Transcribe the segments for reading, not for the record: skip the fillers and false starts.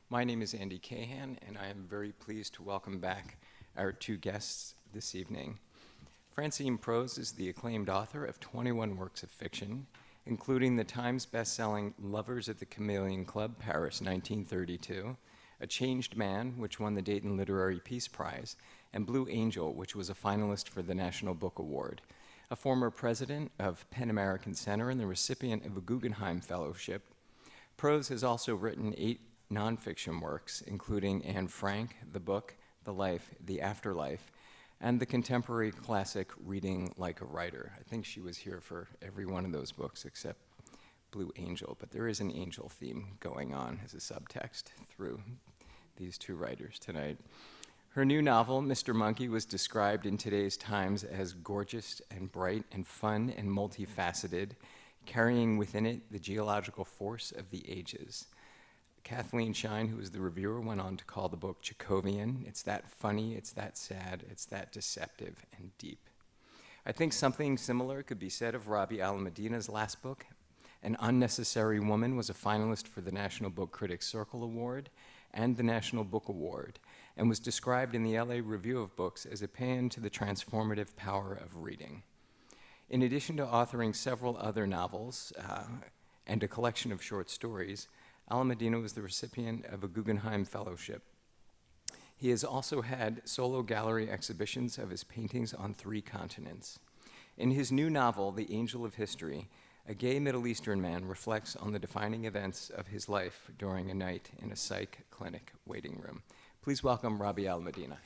My name is Andy Cahan, and I am very pleased to welcome back our two guests this evening. Francine Prose is the acclaimed author of 21 works of fiction, including the Times best-selling Lovers at the Chameleon Club, Paris, 1932, A Changed Man, which won the Dayton Literary Peace Prize, and Blue Angel, which was a finalist for the National Book Award. A former president of PEN American Center and the recipient of a Guggenheim Fellowship, Prose has also written 8 nonfiction works, including Anne Frank, The Book, The Life, The Afterlife, and the contemporary classic Reading Like a Writer. I think she was here for every one of those books except Blue Angel, but there is an angel theme going on as a subtext through these two writers tonight. Her new novel, Mr. Monkey, was described in today's Times as gorgeous and bright and fun and multifaceted, carrying within it the geological force of the ages. Kathleen Shine, who was the reviewer, went on to call the book Jacobian. It's that funny, it's that sad, it's that deceptive and deep. I think something similar could be said of Rabih Alameddina's last book. An Unnecessary Woman was a finalist for the National Book Critics Circle Award and the National Book Award, and was described in the LA Review of Books as a paean to the transformative power of reading. In addition to authoring several other novels and a collection of short stories, Alameddine was the recipient of a Guggenheim Fellowship. He has also had solo gallery exhibitions of his paintings on 3 continents. In his new novel, The Angel of History, a gay Middle Eastern man reflects on the defining events of his life during a night in a psych clinic waiting room. Please welcome Rabih Alameddine.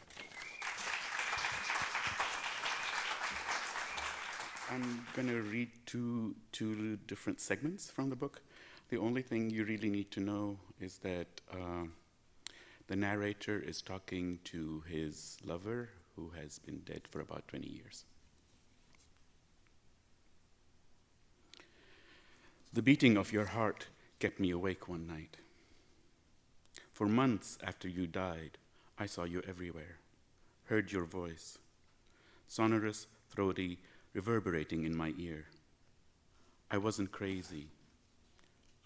I'm going to read two different segments from the book. The only thing you really need to know is that the narrator is talking to his lover, who has been dead for about 20 years. The beating of your heart kept me awake one night. For months after you died, I saw you everywhere, heard your voice, sonorous, throaty, reverberating in my ear. I wasn't crazy.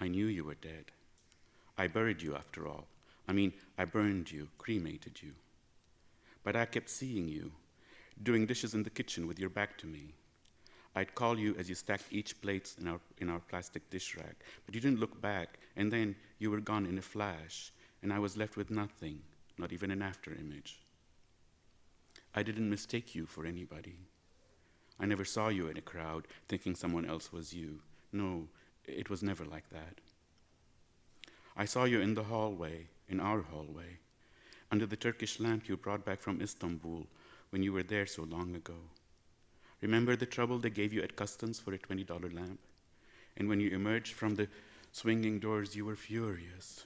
I knew you were dead. I buried you after all. I burned you, cremated you. But I kept seeing you, doing dishes in the kitchen with your back to me. I'd call you as you stacked each plate in our plastic dish rack, but you didn't look back, and then you were gone in a flash, and I was left with nothing, not even an after-image. I didn't mistake you for anybody. I never saw you in a crowd thinking someone else was you. No, it was never like that. I saw you in the hallway, in our hallway, under the Turkish lamp you brought back from Istanbul when you were there so long ago. Remember the trouble they gave you at customs for a $20 lamp? And when you emerged from the swinging doors, you were furious.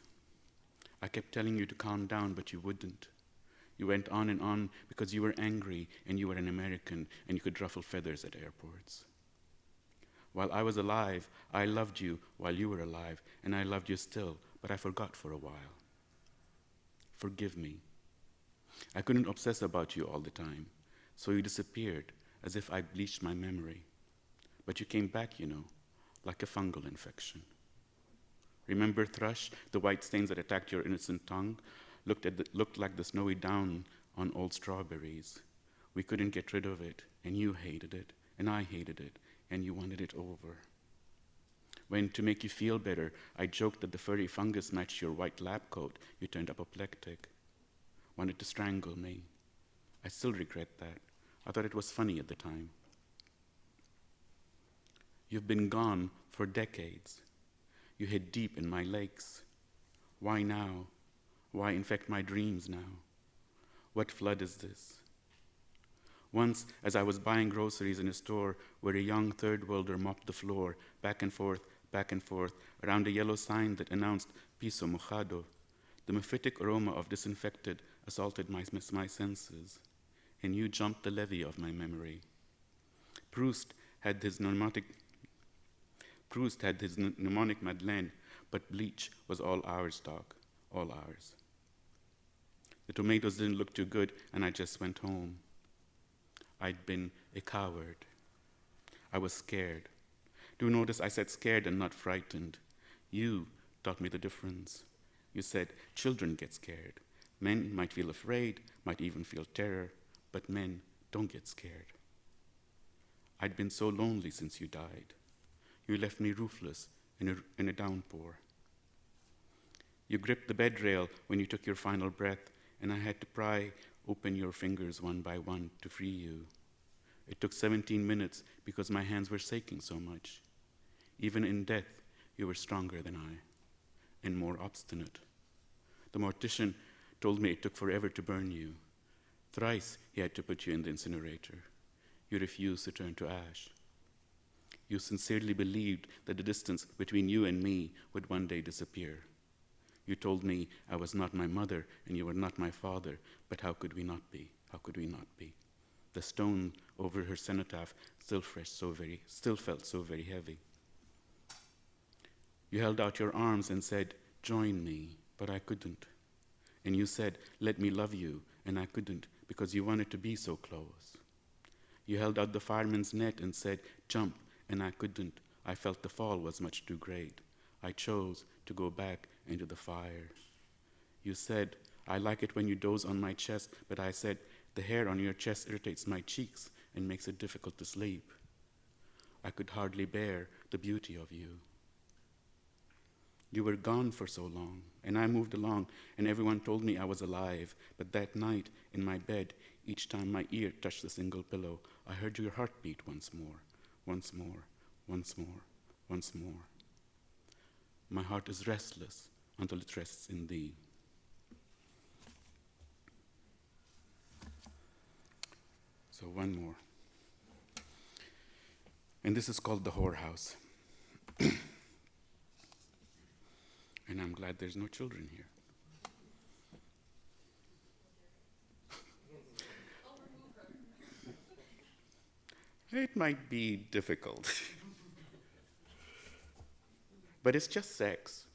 I kept telling you to calm down, but you wouldn't. You went on and on because you were angry and you were an American and you could ruffle feathers at airports. While I was alive, I loved you while you were alive, and I loved you still, but I forgot for a while. Forgive me. I couldn't obsess about you all the time, so you disappeared as if I bleached my memory. But you came back, like a fungal infection. Remember thrush, the white stains that attacked your innocent tongue, looked like the snowy down on old strawberries. We couldn't get rid of it, and you hated it, and I hated it, and you wanted it over. When, to make you feel better, I joked that the furry fungus matched your white lab coat, you turned apoplectic, wanted to strangle me. I still regret that. I thought it was funny at the time. You've been gone for decades. You hid deep in my lakes. Why now? Why infect my dreams now? What flood is this? Once, as I was buying groceries in a store where a young third worlder mopped the floor, back and forth, around a yellow sign that announced piso mojado, the mephitic aroma of disinfected assaulted my senses, and you jumped the levee of my memory. Proust had his mnemonic Madeleine, but bleach was all ours, Doc, all ours. The tomatoes didn't look too good, and I just went home. I'd been a coward. I was scared. Do notice I said scared and not frightened. You taught me the difference. You said children get scared. Men might feel afraid, might even feel terror, but men don't get scared. I'd been so lonely since you died. You left me roofless in a downpour. You gripped the bed rail when you took your final breath, and I had to pry open your fingers one by one to free you. It took 17 minutes because my hands were shaking so much. Even in death, you were stronger than I, and more obstinate. The mortician told me it took forever to burn you. Thrice he had to put you in the incinerator. You refused to turn to ash. You sincerely believed that the distance between you and me would one day disappear. You told me I was not my mother and you were not my father, but how could we not be? How could we not be? The stone over her cenotaph still felt so very heavy. You held out your arms and said, "Join me," but I couldn't. And you said, "Let me love you," and I couldn't because you wanted to be so close. You held out the fireman's net and said, "Jump," and I couldn't. I felt the fall was much too great. I chose to go back into the fire. You said, "I like it when you doze on my chest," but I said, "The hair on your chest irritates my cheeks and makes it difficult to sleep." I could hardly bear the beauty of you. You were gone for so long, and I moved along, and everyone told me I was alive. But that night, in my bed, each time my ear touched the single pillow, I heard your heartbeat once more, once more, once more, once more. My heart is restless until it rests in thee. So one more. And this is called The Whorehouse. And I'm glad there's no children here. It might be difficult. But it's just sex.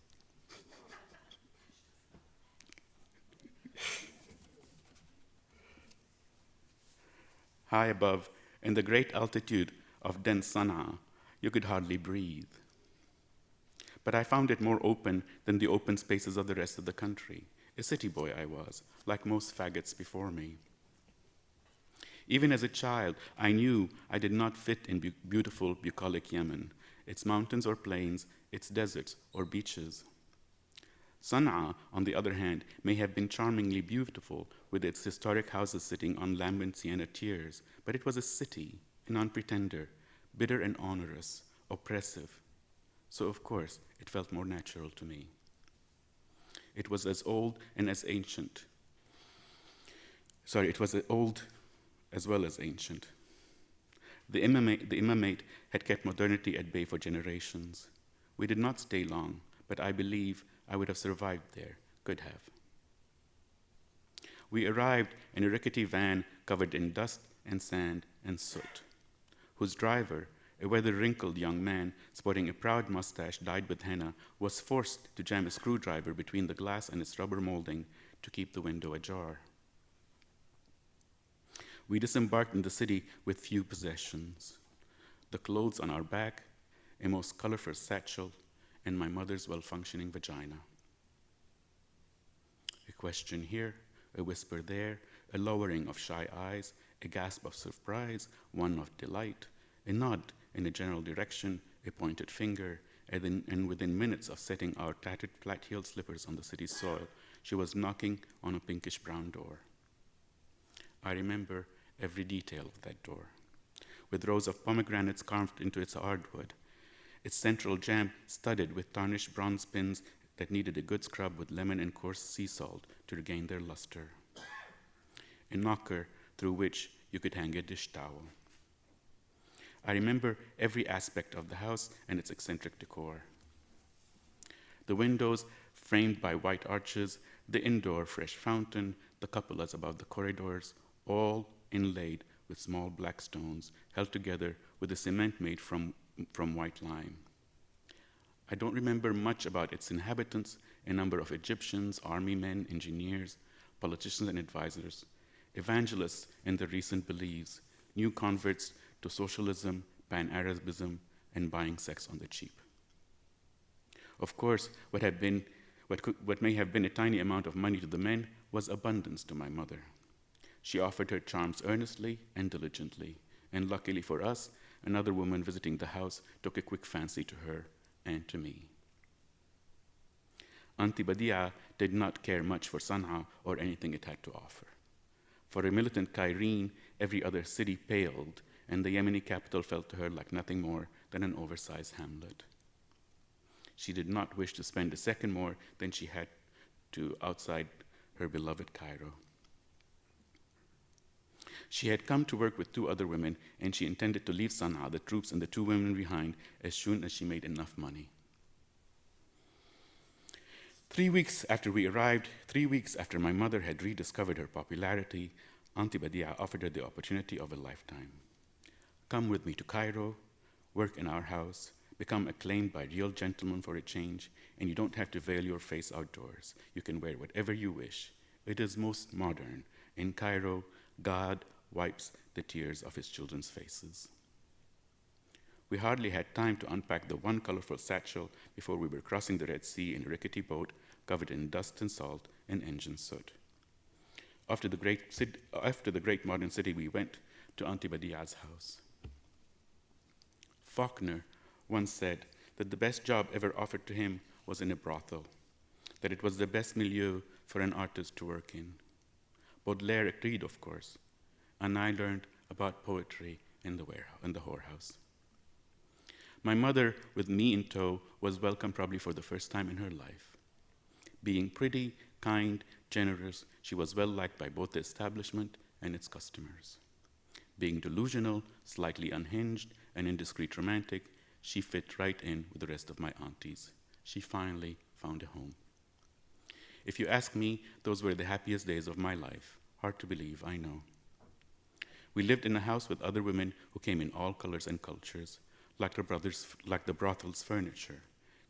High above, in the great altitude of dense Sana'a, you could hardly breathe. But I found it more open than the open spaces of the rest of the country. A city boy I was, like most faggots before me. Even as a child, I knew I did not fit in beautiful, bucolic Yemen, its mountains or plains, its deserts or beaches. Sana'a, on the other hand, may have been charmingly beautiful with its historic houses sitting on lambent sienna tiers, but it was a city, a non-pretender, bitter and onerous, oppressive. So, of course, it felt more natural to me. It was as old and as ancient. It was old as well as ancient. The imamate had kept modernity at bay for generations. We did not stay long, but I believe I would have survived there, could have. We arrived in a rickety van covered in dust and sand and soot, whose driver, a weather-wrinkled young man sporting a proud mustache dyed with henna, was forced to jam a screwdriver between the glass and its rubber molding to keep the window ajar. We disembarked in the city with few possessions: the clothes on our back, a most colorful satchel, and my mother's well-functioning vagina. A question here, a whisper there, a lowering of shy eyes, a gasp of surprise, one of delight, a nod in a general direction, a pointed finger, and within minutes of setting our tattered flat-heeled slippers on the city's soil, she was knocking on a pinkish-brown door. I remember every detail of that door, with rows of pomegranates carved into its hardwood, its central jamb studded with tarnished bronze pins that needed a good scrub with lemon and coarse sea salt to regain their luster, a knocker through which you could hang a dish towel. I remember every aspect of the house and its eccentric decor. The windows framed by white arches, the indoor fresh fountain, the cupolas above the corridors, all inlaid with small black stones held together with a cement made from white lime. I don't remember much about its inhabitants, a number of Egyptians, army men, engineers, politicians and advisors, evangelists in the recent beliefs, new converts to socialism, pan-Arabism, and buying sex on the cheap. Of course, what had What may have been a tiny amount of money to the men was abundance to my mother. She offered her charms earnestly and diligently, and luckily for us, another woman visiting the house took a quick fancy to her and to me. Auntie Badia did not care much for Sana'a or anything it had to offer. For a militant Cairene, every other city paled, and the Yemeni capital felt to her like nothing more than an oversized hamlet. She did not wish to spend a second more than she had to outside her beloved Cairo. She had come to work with 2 other women, and she intended to leave Sana'a, the troops, and the 2 women behind as soon as she made enough money. 3 weeks after we arrived, 3 weeks after my mother had rediscovered her popularity, Auntie Badia offered her the opportunity of a lifetime. Come with me to Cairo, work in our house, become acclaimed by real gentlemen for a change, and you don't have to veil your face outdoors. You can wear whatever you wish. It is most modern. In Cairo, God wipes the tears of his children's faces. We hardly had time to unpack the one colorful satchel before we were crossing the Red Sea in a rickety boat covered in dust and salt and engine soot. After the great modern city, we went to Auntie Badia's house. Faulkner once said that the best job ever offered to him was in a brothel, that it was the best milieu for an artist to work in. Baudelaire agreed, of course, and I learned about poetry in the whorehouse. My mother, with me in tow, was welcome probably for the first time in her life. Being pretty, kind, generous, she was well liked by both the establishment and its customers. Being delusional, slightly unhinged, and indiscreet romantic, she fit right in with the rest of my aunties. She finally found a home. If you ask me, those were the happiest days of my life. Hard to believe, I know. We lived in a house with other women who came in all colors and cultures, like the brothel's furniture,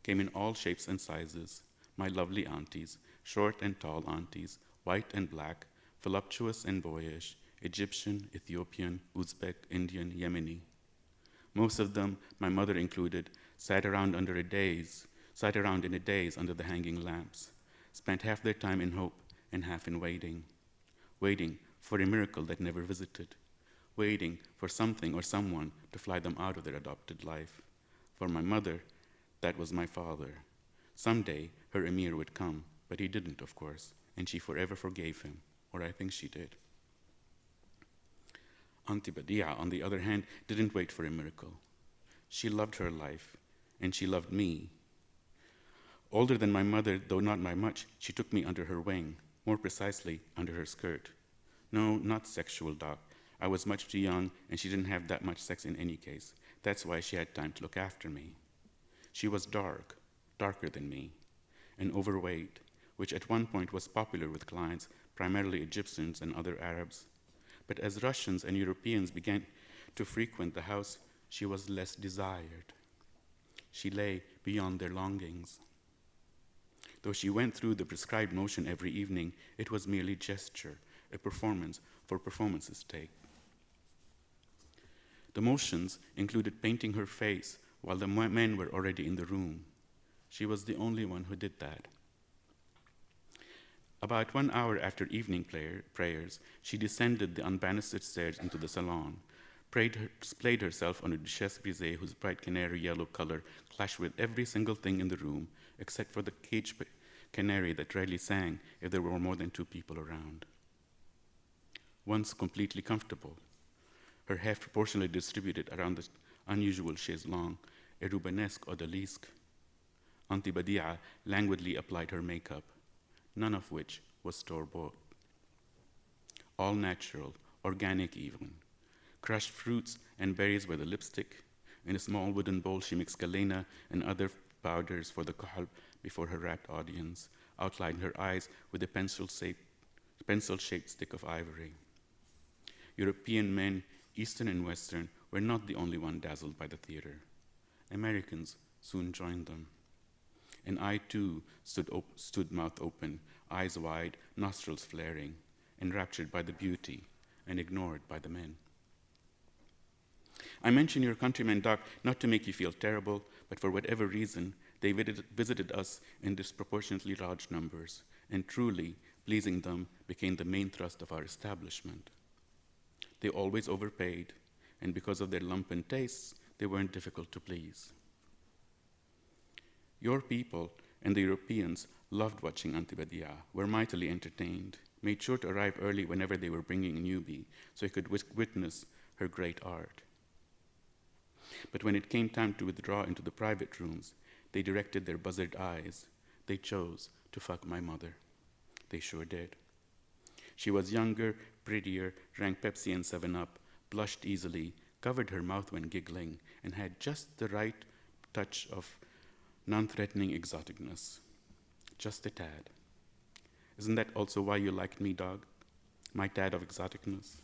came in all shapes and sizes. My lovely aunties, short and tall aunties, white and black, voluptuous and boyish, Egyptian, Ethiopian, Uzbek, Indian, Yemeni. Most of them, my mother included, sat around in a daze under the hanging lamps, spent half their time in hope and half in waiting for a miracle that never visited, waiting for something or someone to fly them out of their adopted life. For my mother, that was my father. Someday, her emir would come, but he didn't, of course, and she forever forgave him, or I think she did. Auntie Badia, on the other hand, didn't wait for a miracle. She loved her life, and she loved me. Older than my mother, though not by much, she took me under her wing, more precisely, under her skirt. No, not sexual, Doc. I was much too young, and she didn't have that much sex in any case. That's why she had time to look after me. She was darker than me, and overweight, which at one point was popular with clients, primarily Egyptians and other Arabs. But as Russians and Europeans began to frequent the house, she was less desired. She lay beyond their longings. Though she went through the prescribed motion every evening, it was merely gesture, a performance for performance's sake. The motions included painting her face while the men were already in the room. She was the only one who did that. About 1 hour after evening prayers, she descended the unbanistered stairs into the salon, displayed herself on a Duchesse Brisée whose bright canary yellow color clashed with every single thing in the room, except for the cage canary that rarely sang if there were more than 2 people around. Once completely comfortable, her hair proportionally distributed around the unusual chaise longue, a Rubenesque odalisque, Auntie Badia languidly applied her makeup, none of which was store-bought. All natural, organic even. Crushed fruits and berries were the lipstick. In a small wooden bowl, she mixed galena and other powders for the kahal before her rapt audience, outlined her eyes with a pencil-shaped stick of ivory. European men, Eastern and Western, were not the only one dazzled by the theater. Americans soon joined them. And I, too, stood mouth open, eyes wide, nostrils flaring, enraptured by the beauty and ignored by the men. I mention your countrymen, Doc, not to make you feel terrible, but for whatever reason, They visited us in disproportionately large numbers, and truly, pleasing them became the main thrust of our establishment. They always overpaid, and because of their lumpen tastes, they weren't difficult to please. Your people and the Europeans loved watching Auntie Badia, were mightily entertained, made sure to arrive early whenever they were bringing a newbie, so he could witness her great art. But when it came time to withdraw into the private rooms, they directed their buzzard eyes. They chose to fuck my mother. They sure did. She was younger, prettier, drank Pepsi and 7-Up, blushed easily, covered her mouth when giggling, and had just the right touch of non-threatening exoticness. Just a tad. Isn't that also why you liked me, dog? My tad of exoticness?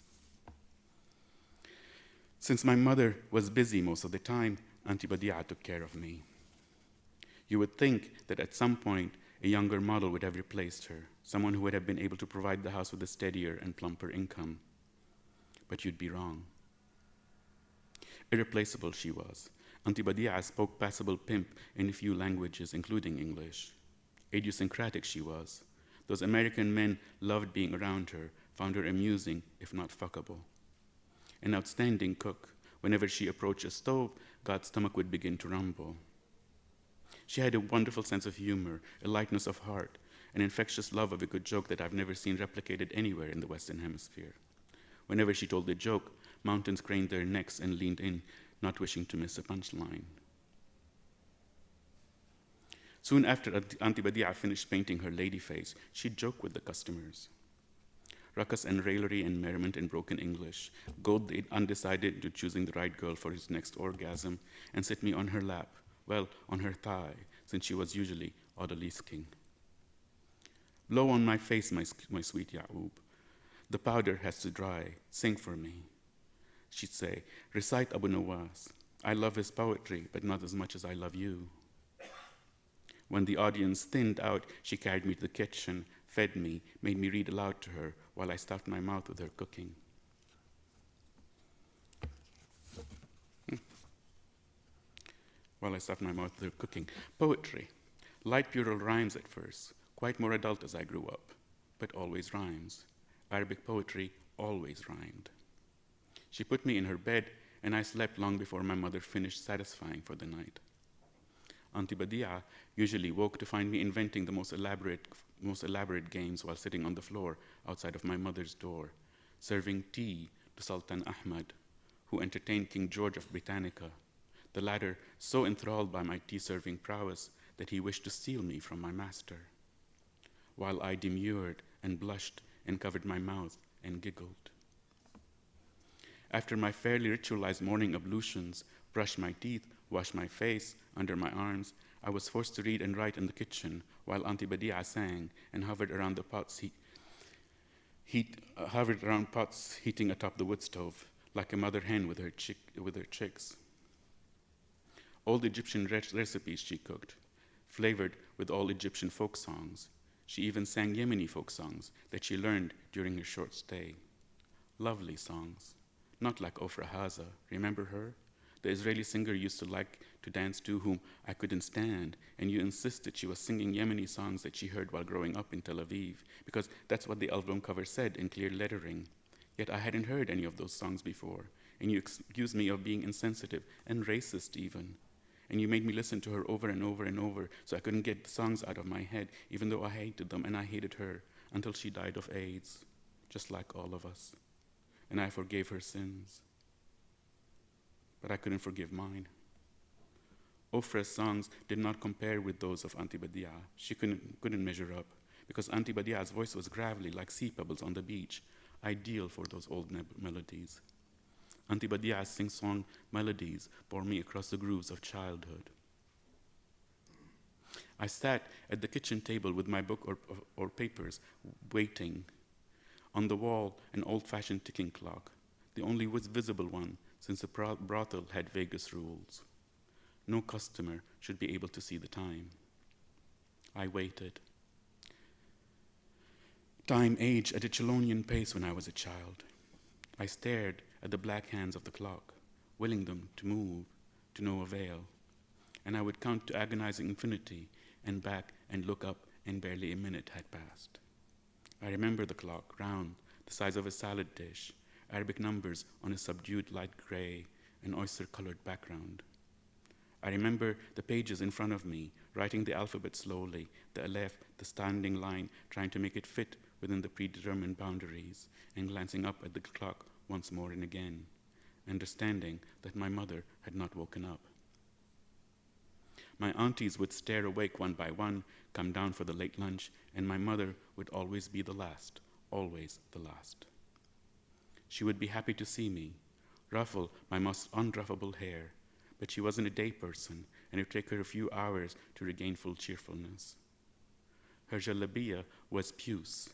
Since my mother was busy most of the time, Auntie Badia took care of me. You would think that at some point, a younger model would have replaced her, someone who would have been able to provide the house with a steadier and plumper income. But you'd be wrong. Irreplaceable she was. Auntie Badia spoke passable pimp in a few languages, including English. Idiosyncratic she was. Those American men loved being around her, found her amusing, if not fuckable. An outstanding cook. Whenever she approached a stove, God's stomach would begin to rumble. She had a wonderful sense of humor, a lightness of heart, an infectious love of a good joke that I've never seen replicated anywhere in the Western Hemisphere. Whenever she told a joke, mountains craned their necks and leaned in, not wishing to miss a punchline. Soon after Auntie Badia finished painting her lady face, she'd joke with the customers. Ruckus and raillery and merriment in broken English, goad the undecided into choosing the right girl for his next orgasm, and sit me on her lap, well, on her thigh, since she was usually odalisking. Blow on my face, my sweet Ya'ub. The powder has to dry. Sing for me. She'd say, recite Abu Nawas. I love his poetry, but not as much as I love you. When the audience thinned out, she carried me to the kitchen, fed me, made me read aloud to her while I stuffed my mouth with her cooking. Poetry. Light puerile rhymes at first, quite more adult as I grew up, but always rhymes. Arabic poetry always rhymed. She put me in her bed, and I slept long before my mother finished satisfying for the night. Auntie Badia usually woke to find me inventing the most elaborate games while sitting on the floor outside of my mother's door, serving tea to Sultan Ahmad, who entertained King George of Britannica, the latter so enthralled by my tea-serving prowess that he wished to steal me from my master, while I demurred and blushed and covered my mouth and giggled. After my fairly ritualized morning ablutions, brushed my teeth, washed my face, under my arms, I was forced to read and write in the kitchen while Auntie Badia sang and hovered around the pots heating atop the wood stove, like a mother hen with her chicks. Old Egyptian recipes she cooked, flavored with all Egyptian folk songs. She even sang Yemeni folk songs that she learned during her short stay. Lovely songs, not like Ofra Haza. Remember her? The Israeli singer used to like to dance to, whom I couldn't stand, and you insisted she was singing Yemeni songs that she heard while growing up in Tel Aviv, because that's what the album cover said in clear lettering. Yet I hadn't heard any of those songs before, and you accused me of being insensitive and racist even. And you made me listen to her over and over and over, so I couldn't get the songs out of my head, even though I hated them, and I hated her, until she died of AIDS, just like all of us. And I forgave her sins. But I couldn't forgive mine. Ofra's songs did not compare with those of Auntie Badia. She couldn't measure up, because Auntie Badia's voice was gravelly like sea pebbles on the beach, ideal for those old melodies. Auntie Badia's sing-song melodies bore me across the grooves of childhood. I sat at the kitchen table with my book or papers, waiting. On the wall, an old-fashioned ticking clock, the only visible one since the brothel had Vegas rules. No customer should be able to see the time. I waited. Time aged at a Chelonian pace when I was a child. I stared at the black hands of the clock, willing them to move, to no avail. and I would count to agonizing infinity and back and look up, and barely a minute had passed. I remember the clock, round, the size of a salad dish, Arabic numbers on a subdued light gray and oyster-colored background. I remember the pages in front of me, writing the alphabet slowly, the aleph, the standing line, trying to make it fit within the predetermined boundaries, and glancing up at the clock once more and again, understanding that my mother had not woken up. My aunties would stare awake one by one, come down for the late lunch, and my mother would always be the last, always the last. She would be happy to see me, ruffle my most unruffable hair, but she wasn't a day person, and it would take her a few hours to regain full cheerfulness. Her jalabiya was puce.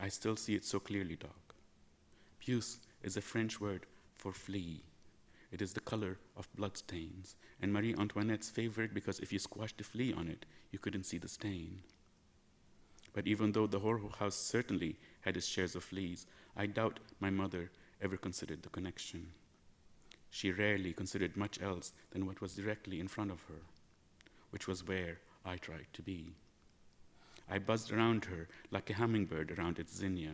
I still see it so clearly, Doc. Puce is a French word for flea. It is the color of bloodstains, and Marie Antoinette's favorite because if you squashed a flea on it, you couldn't see the stain. But even though the whole house certainly had its shares of fleas, I doubt my mother ever considered the connection. She rarely considered much else than what was directly in front of her, which was where I tried to be. I buzzed around her like a hummingbird around its zinnia.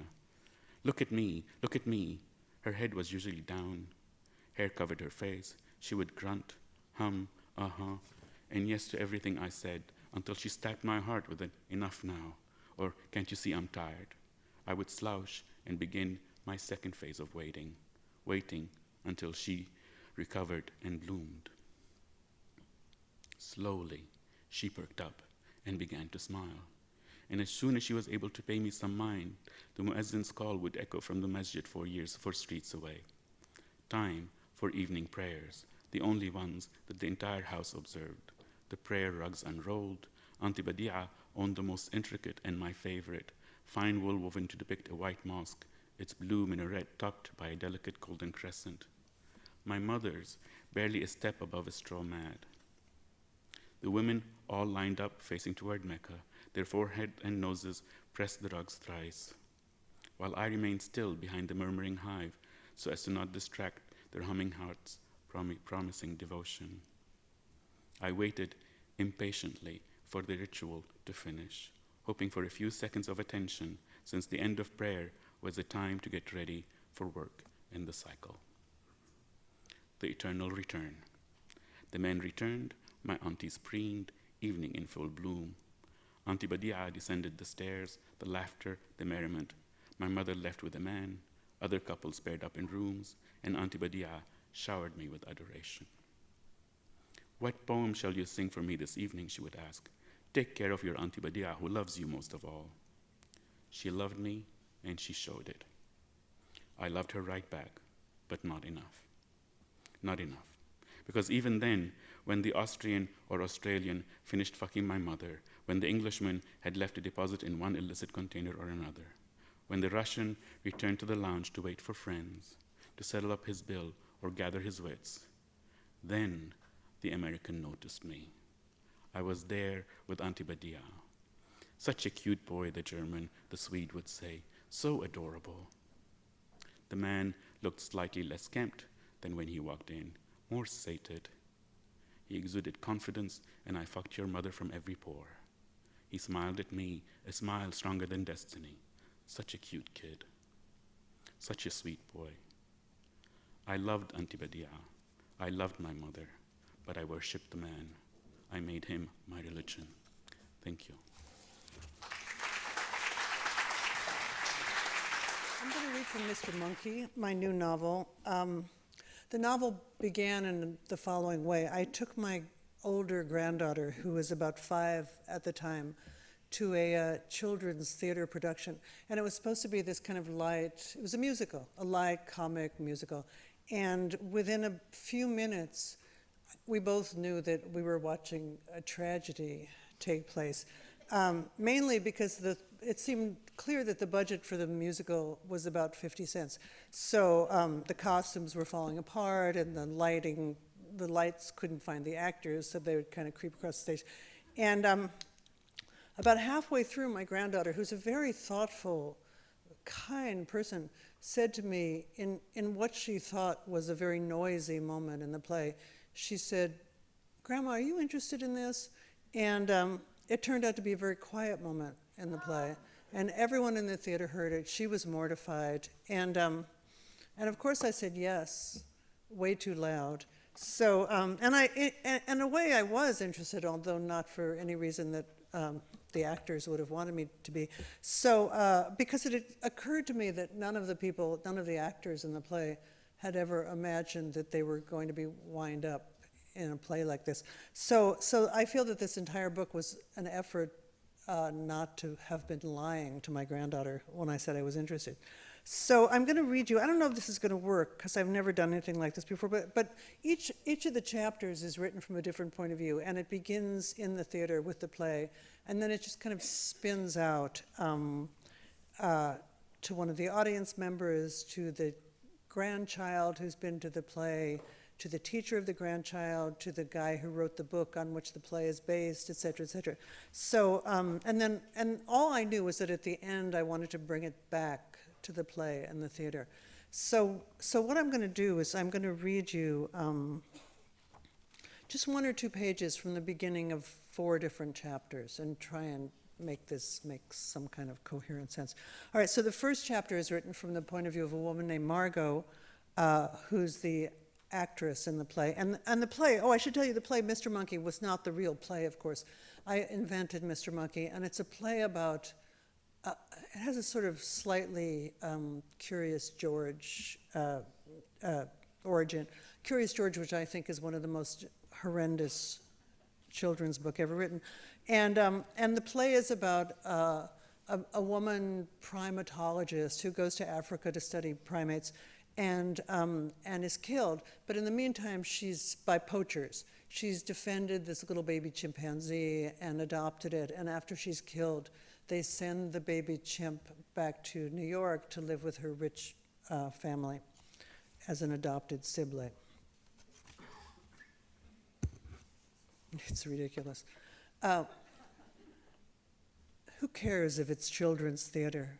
Look at me, look at me. Her head was usually down. Hair covered her face. She would grunt, hum, uh-huh, and yes to everything I said, until she stabbed my heart with an enough now, or can't you see I'm tired? I would slouch and begin my second phase of waiting until she recovered and bloomed. Slowly, she perked up and began to smile. And as soon as she was able to pay me some mind, the muezzin's call would echo from the masjid 4 streets away. Time for evening prayers, the only ones that the entire house observed. The prayer rugs unrolled. Auntie Badi'a owned the most intricate and my favorite, fine wool woven to depict a white mosque, its blue minaret topped by a delicate golden crescent. My mother's barely a step above a straw mat. The women all lined up facing toward Mecca, their forehead and noses pressed the rugs thrice, while I remained still behind the murmuring hive so as to not distract their humming hearts, promising devotion. I waited impatiently for the ritual to finish, hoping for a few seconds of attention, since the end of prayer was a time to get ready for work in the cycle. The eternal return. The men returned, my aunties preened, evening in full bloom. Auntie Badi'a descended the stairs, the laughter, the merriment. My mother left with a man, other couples paired up in rooms, and Auntie Badi'a showered me with adoration. What poem shall you sing for me this evening, she would ask. Take care of your Auntie Badi'a, who loves you most of all. She loved me, and she showed it. I loved her right back, but not enough. Not enough. Because even then, when the Austrian or Australian finished fucking my mother, when the Englishman had left a deposit in one illicit container or another, when the Russian returned to the lounge to wait for friends, to settle up his bill or gather his wits, then the American noticed me. I was there with Auntie Badi'a. Such a cute boy, the German, the Swede would say, so adorable. The man looked slightly less kempt than when he walked in, more sated. He exuded confidence, and I fucked your mother from every pore. He smiled at me, a smile stronger than destiny. Such a cute kid. Such a sweet boy. I loved Auntie Badi'a. I loved my mother, but I worshipped the man. I made him my religion. Thank you. I'm going to read from Mr. Monkey, my new novel. The novel began in the following way. I took my older granddaughter, who was about 5 at the time, to a children's theater production. And it was supposed to be this kind of light, it was a musical, a light comic musical. And within a few minutes, we both knew that we were watching a tragedy take place, mainly because it seemed clear that the budget for the musical was about 50 cents. So the costumes were falling apart, and the lights couldn't find the actors, so they would kind of creep across the stage. And about halfway through, my granddaughter, who's a very thoughtful, kind person, said to me, in what she thought was a very noisy moment in the play, she said, Grandma, are you interested in this? And it turned out to be a very quiet moment in the play. And everyone in the theater heard it. She was mortified. And of course I said yes, way too loud. So, in a way I was interested, although not for any reason that the actors would have wanted me to be. So, because it had occurred to me that none of the actors in the play had ever imagined that they were going to be wind up in a play like this. So I feel that this entire book was an effort not to have been lying to my granddaughter when I said I was interested. So I'm going to read you, I don't know if this is going to work because I've never done anything like this before, but each of the chapters is written from a different point of view, and it begins in the theater with the play, and then it just kind of spins out to one of the audience members, to the grandchild who's been to the play, to the teacher of the grandchild, to the guy who wrote the book on which the play is based, et cetera, et cetera. So, and all I knew was that at the end I wanted to bring it back to the play and the theater. So what I'm going to do is I'm going to read you just 1 or 2 pages from the beginning of 4 different chapters and try and make this make some kind of coherent sense. All right, so the first chapter is written from the point of view of a woman named Margot, who's the actress in the play. And the play, I should tell you, the play Mr. Monkey was not the real play, of course. I invented Mr. Monkey, and it's a play about, it has a sort of slightly Curious George origin. Curious George, which I think is one of the most horrendous children's book ever written. And the play is about a woman primatologist who goes to Africa to study primates and is killed. But in the meantime, she's by poachers. She's defended this little baby chimpanzee and adopted it. And after she's killed, they send the baby chimp back to New York to live with her rich family as an adopted sibling. It's ridiculous. Who cares if it's children's theater?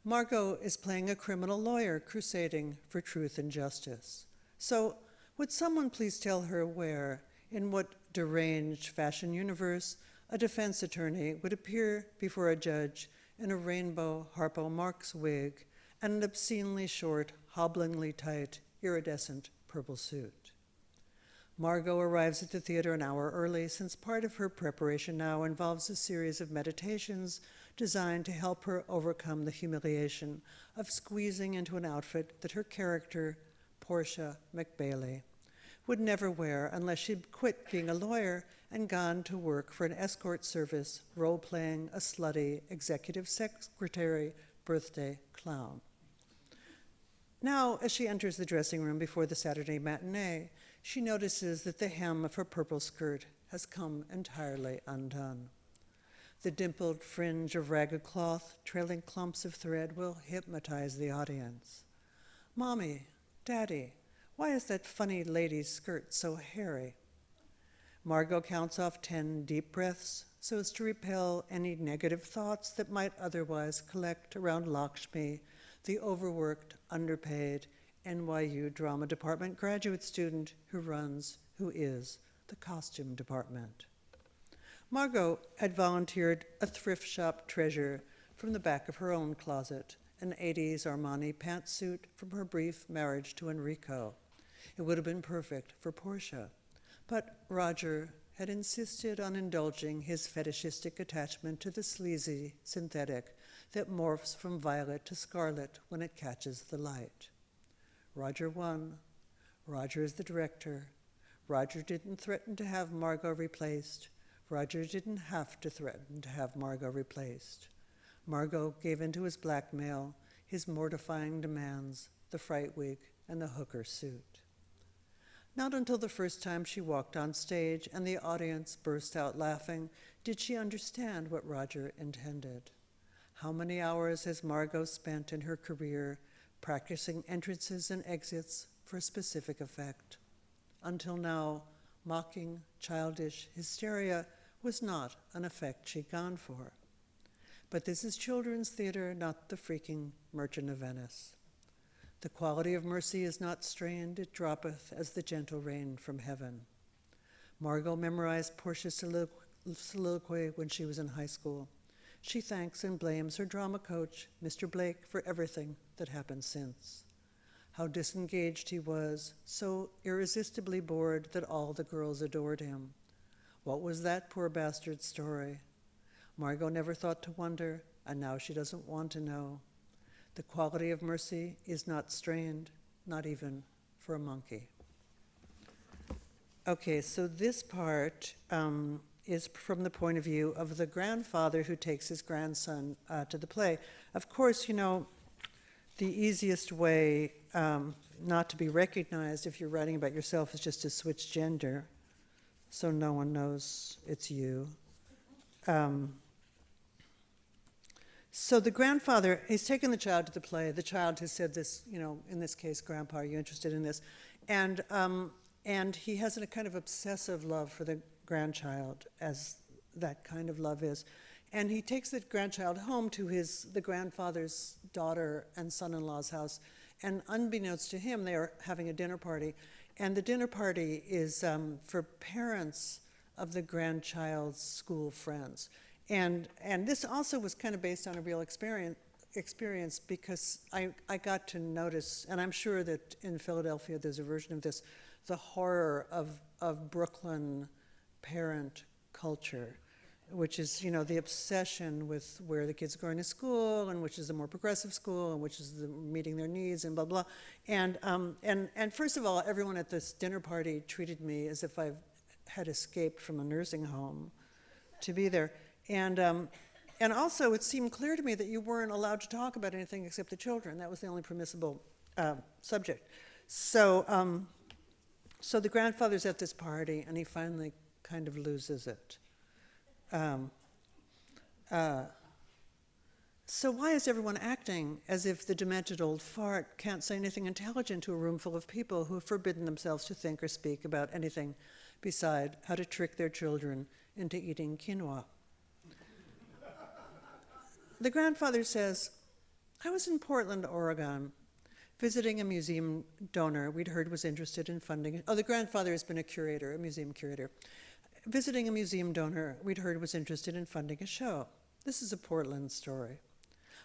Margot is playing a criminal lawyer crusading for truth and justice. So, would someone please tell her where, in what deranged fashion universe, a defense attorney would appear before a judge in a rainbow Harpo Marx wig and an obscenely short, hobblingly tight, iridescent purple suit? Margot arrives at the theater an hour early, since part of her preparation now involves a series of meditations designed to help her overcome the humiliation of squeezing into an outfit that her character, Portia McBailey, would never wear unless she'd quit being a lawyer and gone to work for an escort service role-playing a slutty executive secretary birthday clown. Now, as she enters the dressing room before the Saturday matinee, she notices that the hem of her purple skirt has come entirely undone. The dimpled fringe of ragged cloth trailing clumps of thread will hypnotize the audience. Mommy, Daddy, why is that funny lady's skirt so hairy? Margot counts off 10 deep breaths so as to repel any negative thoughts that might otherwise collect around Lakshmi, the overworked, underpaid NYU Drama Department graduate student who is the costume department. Margot had volunteered a thrift shop treasure from the back of her own closet, an 80s Armani pantsuit from her brief marriage to Enrico. It would have been perfect for Portia, but Roger had insisted on indulging his fetishistic attachment to the sleazy synthetic that morphs from violet to scarlet when it catches the light. Roger won. Roger is the director. Roger didn't threaten to have Margot replaced. Roger didn't have to threaten to have Margot replaced. Margot gave in to his blackmail, his mortifying demands, the fright wig, and the hooker suit. Not until the first time she walked on stage and the audience burst out laughing did she understand what Roger intended. How many hours has Margot spent in her career practicing entrances and exits for a specific effect? Until now, mocking, childish hysteria was not an effect she'd gone for. But this is children's theater, not the freaking Merchant of Venice. The quality of mercy is not strained, it droppeth as the gentle rain from heaven. Margot memorized Portia's soliloquy when she was in high school. She thanks and blames her drama coach, Mr. Blake, for everything that happened since. How disengaged he was, so irresistibly bored that all the girls adored him. What was that poor bastard's story? Margot never thought to wonder, and now she doesn't want to know. The quality of mercy is not strained, not even for a monkey. Okay, so this part is from the point of view of the grandfather who takes his grandson to the play. Of course, you know, the easiest way not to be recognized if you're writing about yourself is just to switch gender, so no one knows it's you. So the grandfather, he's taken the child to the play. The child has said this, you know, in this case, Grandpa, are you interested in this? And he has a kind of obsessive love for the grandchild, as that kind of love is. And he takes the grandchild home to the grandfather's daughter and son-in-law's house. And unbeknownst to him, they are having a dinner party. And the dinner party is for parents of the grandchild's school friends. And this also was kind of based on a real experience because I got to notice, and I'm sure that in Philadelphia there's a version of this, the horror of Brooklyn parent culture, which is, you know, the obsession with where the kids are going to school and which is the more progressive school and which is meeting their needs and blah, blah. And first of all, everyone at this dinner party treated me as if I had escaped from a nursing home to be there. And also, it seemed clear to me that you weren't allowed to talk about anything except the children. That was the only permissible subject. So the grandfather's at this party, and he finally kind of loses it. So why is everyone acting as if the demented old fart can't say anything intelligent to a room full of people who have forbidden themselves to think or speak about anything beside how to trick their children into eating quinoa? The grandfather says, I was in Portland, Oregon, visiting a museum donor we'd heard was interested in funding. Oh, the grandfather has been a curator, a museum curator. Visiting a museum donor we'd heard was interested in funding a show. This is a Portland story.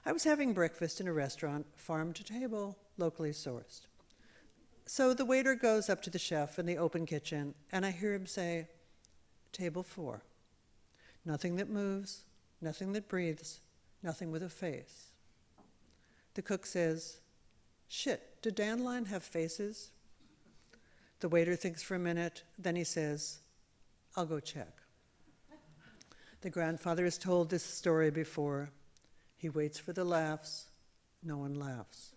I was having breakfast in a restaurant, farm to table, locally sourced. So the waiter goes up to the chef in the open kitchen, and I hear him say, table 4. Nothing that moves, nothing that breathes, nothing with a face. The cook says, shit, do dandelion have faces? The waiter thinks for a minute, then he says, I'll go check. The grandfather has told this story before. He waits for the laughs. No one laughs.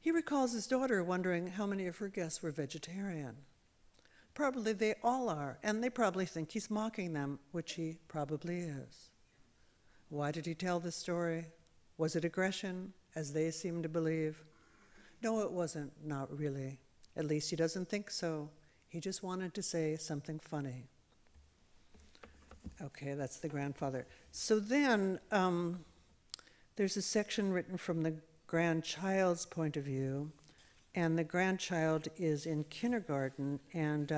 He recalls his daughter wondering how many of her guests were vegetarian. Probably they all are, and they probably think he's mocking them, which he probably is. Why did he tell this story? Was it aggression, as they seem to believe? No, it wasn't, not really. At least he doesn't think so. He just wanted to say something funny. Okay, that's the grandfather. So then there's a section written from the grandchild's point of view, and the grandchild is in kindergarten, and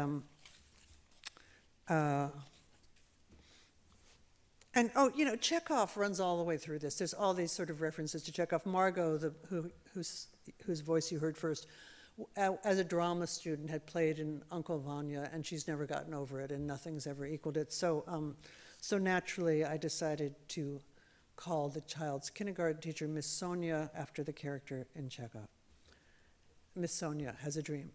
oh, you know, Chekhov runs all the way through this. There's all these sort of references to Chekhov. Margot, whose voice you heard first, as a drama student, had played in Uncle Vanya, and she's never gotten over it, and nothing's ever equaled it. So naturally, I decided to call the child's kindergarten teacher Miss Sonia after the character in Chekhov. Miss Sonia has a dream.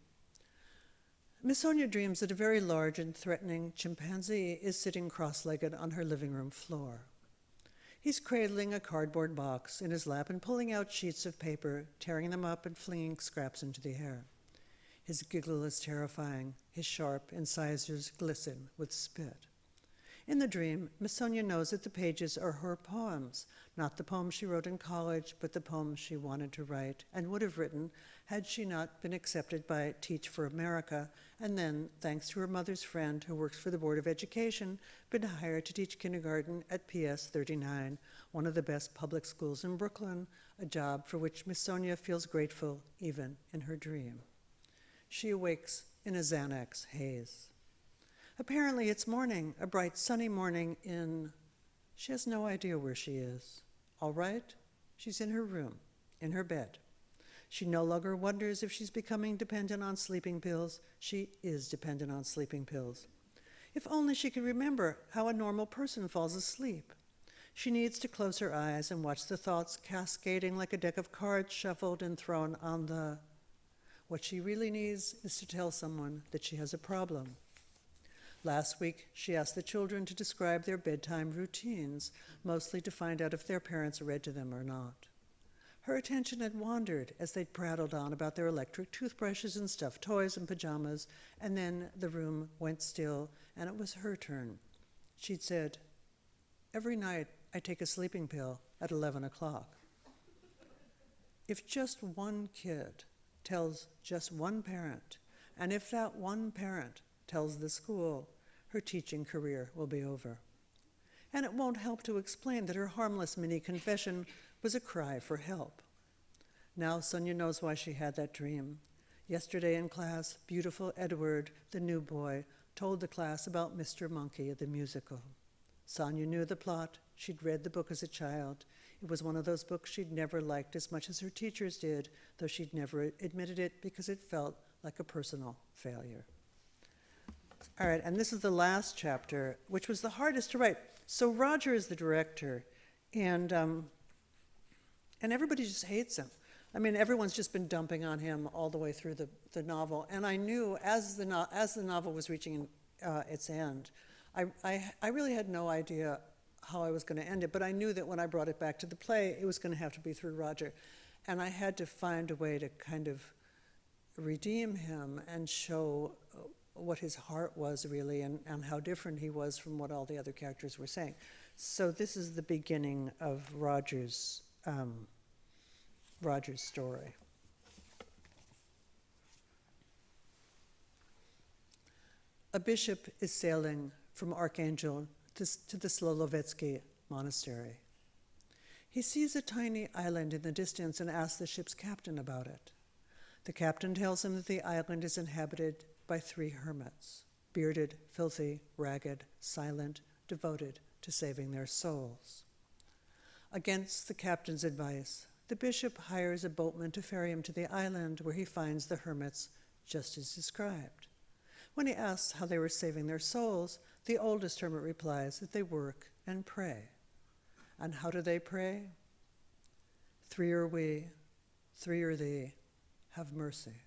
Miss Sonia dreams that a very large and threatening chimpanzee is sitting cross-legged on her living room floor. He's cradling a cardboard box in his lap and pulling out sheets of paper, tearing them up and flinging scraps into the air. His giggle is terrifying. His sharp incisors glisten with spit. In the dream, Miss Sonia knows that the pages are her poems, not the poems she wrote in college, but the poems she wanted to write and would have written had she not been accepted by Teach for America, and then, thanks to her mother's friend who works for the Board of Education, been hired to teach kindergarten at PS 39, one of the best public schools in Brooklyn, a job for which Miss Sonia feels grateful even in her dream. She awakes in a Xanax haze. Apparently it's morning, a bright sunny morning she has no idea where she is. All right, she's in her room, in her bed. She no longer wonders if she's becoming dependent on sleeping pills. She is dependent on sleeping pills. If only she could remember how a normal person falls asleep. She needs to close her eyes and watch the thoughts cascading like a deck of cards shuffled and thrown on the... What she really needs is to tell someone that she has a problem. Last week, she asked the children to describe their bedtime routines, mostly to find out if their parents read to them or not. Her attention had wandered as they prattled on about their electric toothbrushes and stuffed toys and pajamas, and then the room went still, and it was her turn. She'd said, "Every night I take a sleeping pill at 11 o'clock. If just one kid tells just one parent, and if that one parent tells the school, her teaching career will be over. And it won't help to explain that her harmless mini confession was a cry for help." Now Sonia knows why she had that dream. Yesterday in class, beautiful Edward, the new boy, told the class about Mr. Monkey, the musical. Sonia knew the plot. She'd read the book as a child. It was one of those books she'd never liked as much as her teachers did, though she'd never admitted it because it felt like a personal failure. All right, and this is the last chapter, which was the hardest to write. So Roger is the director, and everybody just hates him. I mean, everyone's just been dumping on him all the way through the novel. And I knew as the novel was reaching its end, I really had no idea how I was going to end it, but I knew that when I brought it back to the play, it was going to have to be through Roger. And I had to find a way to kind of redeem him and show what his heart was really and how different he was from what all the other characters were saying. So this is the beginning of Roger's story. A bishop is sailing from Archangel to the Slolovetsky monastery. He sees a tiny island in the distance and asks the ship's captain about it. The captain tells him that the island is inhabited by 3 hermits, bearded, filthy, ragged, silent, devoted to saving their souls. Against the captain's advice, the bishop hires a boatman to ferry him to the island where he finds the hermits just as described. When he asks how they were saving their souls, the oldest hermit replies that they work and pray. And how do they pray? 3 are we, 3 are thee, have mercy.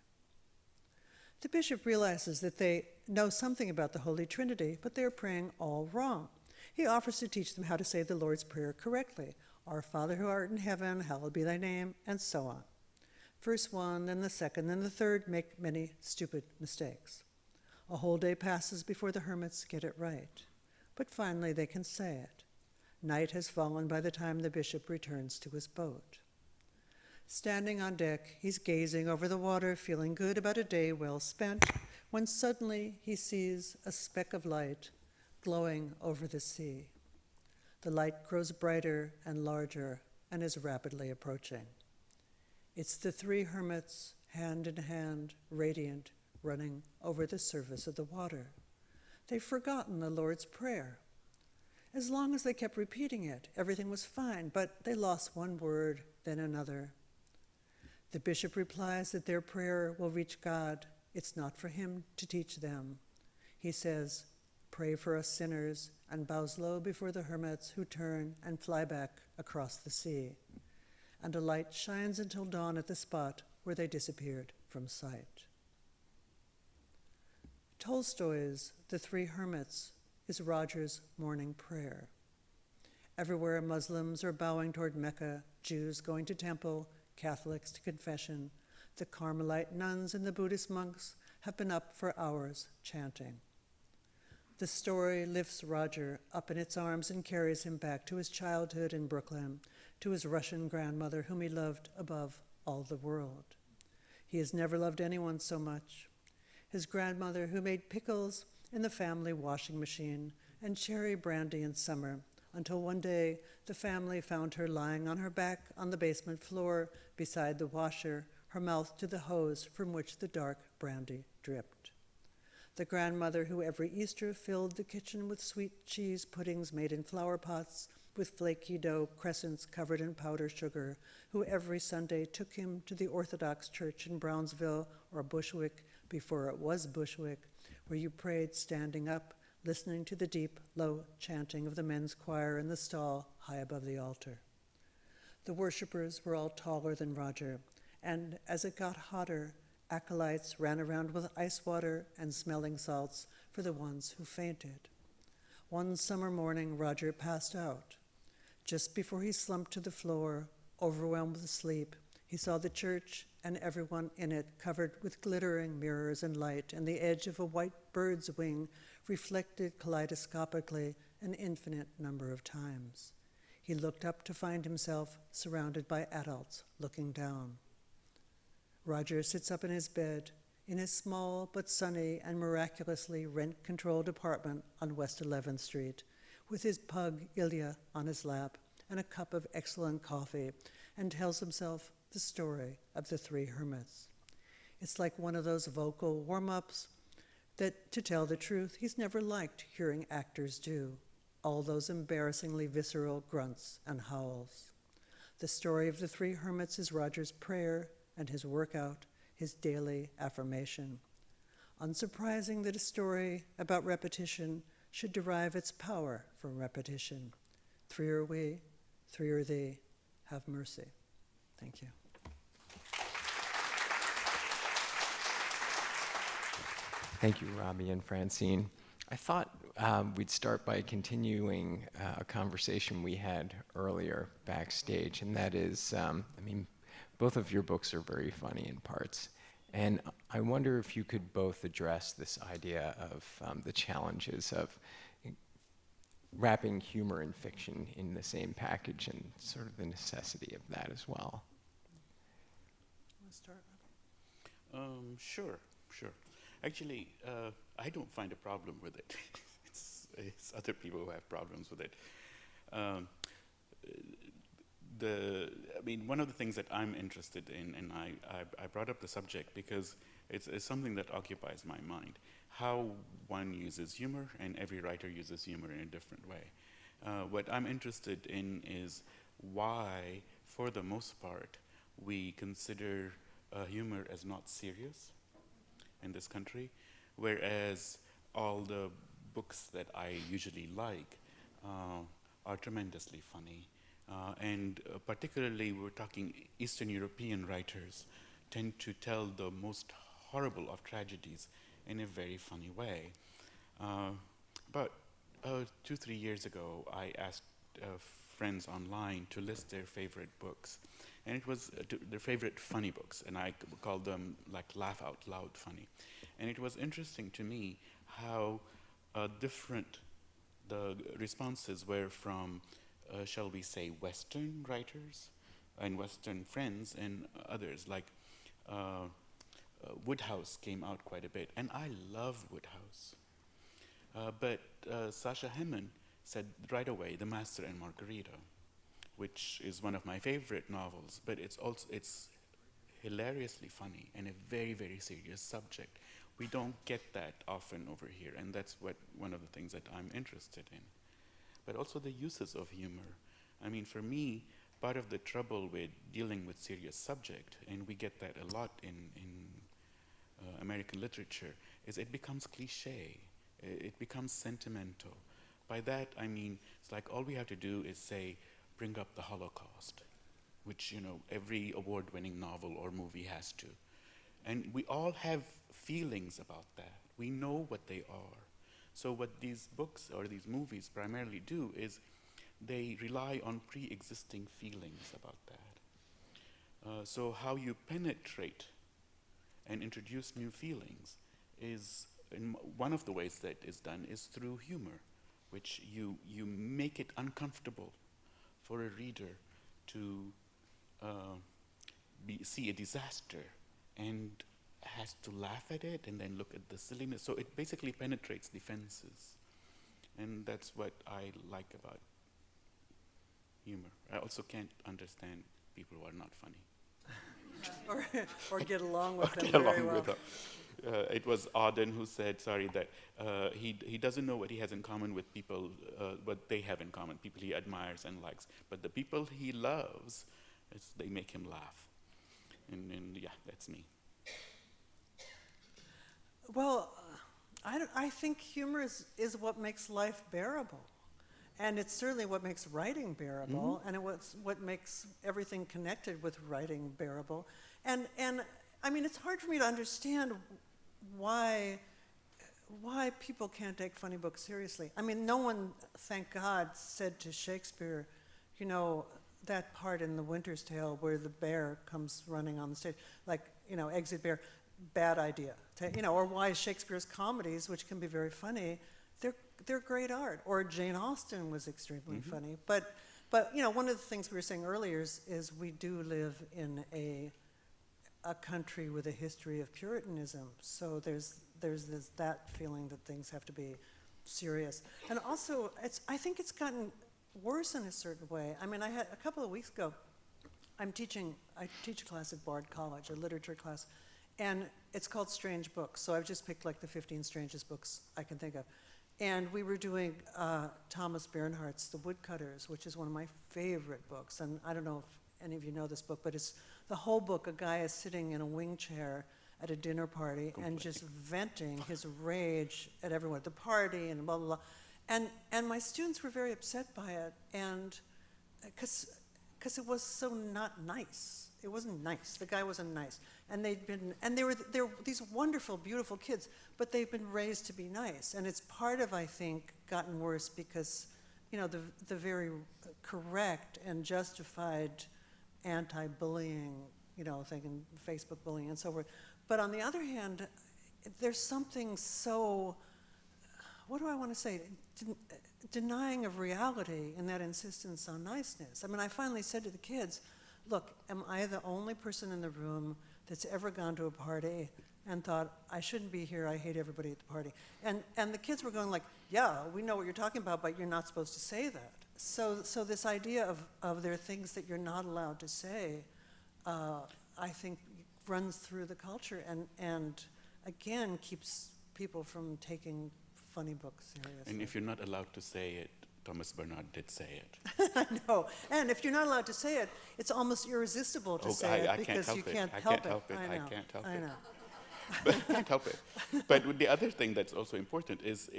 The bishop realizes that they know something about the Holy Trinity, but they are praying all wrong. He offers to teach them how to say the Lord's Prayer correctly. Our Father who art in heaven, hallowed be thy name, and so on. Verse 1, then the second, then the third make many stupid mistakes. A whole day passes before the hermits get it right. But finally they can say it. Night has fallen by the time the bishop returns to his boat. Standing on deck, he's gazing over the water, feeling good about a day well spent, when suddenly he sees a speck of light glowing over the sea. The light grows brighter and larger and is rapidly approaching. It's the 3 hermits, hand in hand, radiant, running over the surface of the water. They've forgotten the Lord's Prayer. As long as they kept repeating it, everything was fine, but they lost one word, then another. The bishop replies that their prayer will reach God. It's not for him to teach them. He says, pray for us sinners, and bows low before the hermits who turn and fly back across the sea. And a light shines until dawn at the spot where they disappeared from sight. Tolstoy's The 3 Hermits is Roger's morning prayer. Everywhere Muslims are bowing toward Mecca, Jews going to temple, Catholics to confession, the Carmelite nuns and the Buddhist monks have been up for hours chanting. The story lifts Roger up in its arms and carries him back to his childhood in Brooklyn, to his Russian grandmother whom he loved above all the world. He has never loved anyone so much. His grandmother who made pickles in the family washing machine and cherry brandy in summer, until one day the family found her lying on her back on the basement floor beside the washer, her mouth to the hose from which the dark brandy dripped. the grandmother who every Easter filled the kitchen with sweet cheese puddings made in flower pots, with flaky dough crescents covered in powdered sugar, who every Sunday took him to the Orthodox church in Brownsville or Bushwick before it was Bushwick, where you prayed standing up, listening to the deep, low chanting of the men's choir in the stall high above the altar. The worshippers were all taller than Roger, and as it got hotter, acolytes ran around with ice water and smelling salts for the ones who fainted. One summer morning, Roger passed out. Just before he slumped to the floor, overwhelmed with sleep, he saw the church and everyone in it covered with glittering mirrors and light, and the edge of a white bird's wing reflected kaleidoscopically an infinite number of times. He looked up to find himself surrounded by adults looking down. Roger sits up in his bed, in his small but sunny and miraculously rent-controlled apartment on West 11th Street, with his pug Ilya on his lap and a cup of excellent coffee, and tells himself the story of the three hermits. It's like one of those vocal warm-ups that, to tell the truth, he's never liked hearing actors do, all those embarrassingly visceral grunts and howls. The story of the three hermits is Roger's prayer and his workout, his daily affirmation. Unsurprising that a story about repetition should derive its power from repetition. Three are we, three are thee, have mercy. Thank you. Thank you, Rabih and Francine. I thought we'd start by continuing a conversation we had earlier backstage, and that is, both of your books are very funny in parts. And I wonder if you could both address this idea of the challenges of wrapping humor and fiction in the same package and sort of the necessity of that as well. Want to start? Sure. Actually, I don't find a problem with it. it's other people who have problems with it. One of the things that I'm interested in, and I brought up the subject because it's something that occupies my mind, how one uses humor, and every writer uses humor in a different way. What I'm interested in is why, for the most part, we consider humor as not serious in this country, whereas all the books that I usually like are tremendously funny. And particularly, we're talking Eastern European writers tend to tell the most horrible of tragedies in a very funny way. But 2-3 years ago, I asked friends online to list their favorite books. And it was their favorite funny books, and I called them like laugh out loud funny. And it was interesting to me how different the responses were from, shall we say, Western writers and Western friends and others. Like Woodhouse came out quite a bit, and I love Woodhouse. But Sasha Hemon said right away, The Master and Margarita, which is one of my favorite novels, but it's hilariously funny and a very, very serious subject. We don't get that often over here, and that's one of the things that I'm interested in. But also the uses of humor. I mean, for me, part of the trouble with dealing with serious subject, and we get that a lot in American literature, is it becomes cliche. It becomes sentimental. By that, I mean, it's like all we have to do is say, bring up the Holocaust, which, every award-winning novel or movie has to. And we all have feelings about that. We know what they are. So what these books or these movies primarily do is they rely on pre-existing feelings about that. So how you penetrate and introduce new feelings is, one of the ways that is done is through humor, which you make it uncomfortable for a reader to see a disaster and has to laugh at it and then look at the silliness. So it basically penetrates defenses. And that's what I like about humor. I also can't understand people who are not funny. or get along with Or them get very along well. with them. It was Auden who said, sorry, that he doesn't know what he has in common with people, what they have in common, people he admires and likes. But the people he loves, they make him laugh. And yeah, that's me. Well, I think humor is what makes life bearable. And it's certainly what makes writing bearable, and it's what makes everything connected with writing bearable. And I mean, it's hard for me to understand why people can't take funny books seriously. I mean, no one, thank God, said to Shakespeare, you know, that part in The Winter's Tale where the bear comes running on the stage, like, you know, exit bear, bad idea. You know, or why Shakespeare's comedies, which can be very funny, they're great art. Or Jane Austen was extremely funny. But you know, one of the things we were saying earlier is we do live in a country with a history of Puritanism. So there's that feeling that things have to be serious. And also, I think it's gotten worse in a certain way. I mean, I had a couple of weeks ago, I teach a class at Bard College, a literature class, and it's called Strange Books. So I've just picked like the 15 strangest books I can think of. And we were doing Thomas Bernhardt's The Woodcutters, which is one of my favorite books. And I don't know if any of you know this book, but it's the whole book. A guy is sitting in a wing chair at a dinner party and just venting his rage at everyone at the party and blah, blah, blah. And my students were very upset by it, and because it was so not nice. It wasn't nice. The guy wasn't nice. And they were these wonderful, beautiful kids, but they've been raised to be nice. And it's part of, I think, gotten worse because, you know, the very correct and justified anti-bullying, you know, thinking Facebook bullying and so forth. But on the other hand, there's something so, what do I want to say, denying of reality in that insistence on niceness. I mean, I finally said to the kids, look, am I the only person in the room that's ever gone to a party and thought, I shouldn't be here, I hate everybody at the party? And the kids were going like, yeah, we know what you're talking about, but you're not supposed to say that. So this idea of there are things that you're not allowed to say, I think runs through the culture and again, keeps people from taking funny books seriously. And if you're not allowed to say it, Thomas Bernhard did say it. I know. And if you're not allowed to say it, it's almost irresistible to say it because you can't help it. I can't help it. I know. But I can't help it. But the other thing that's also important is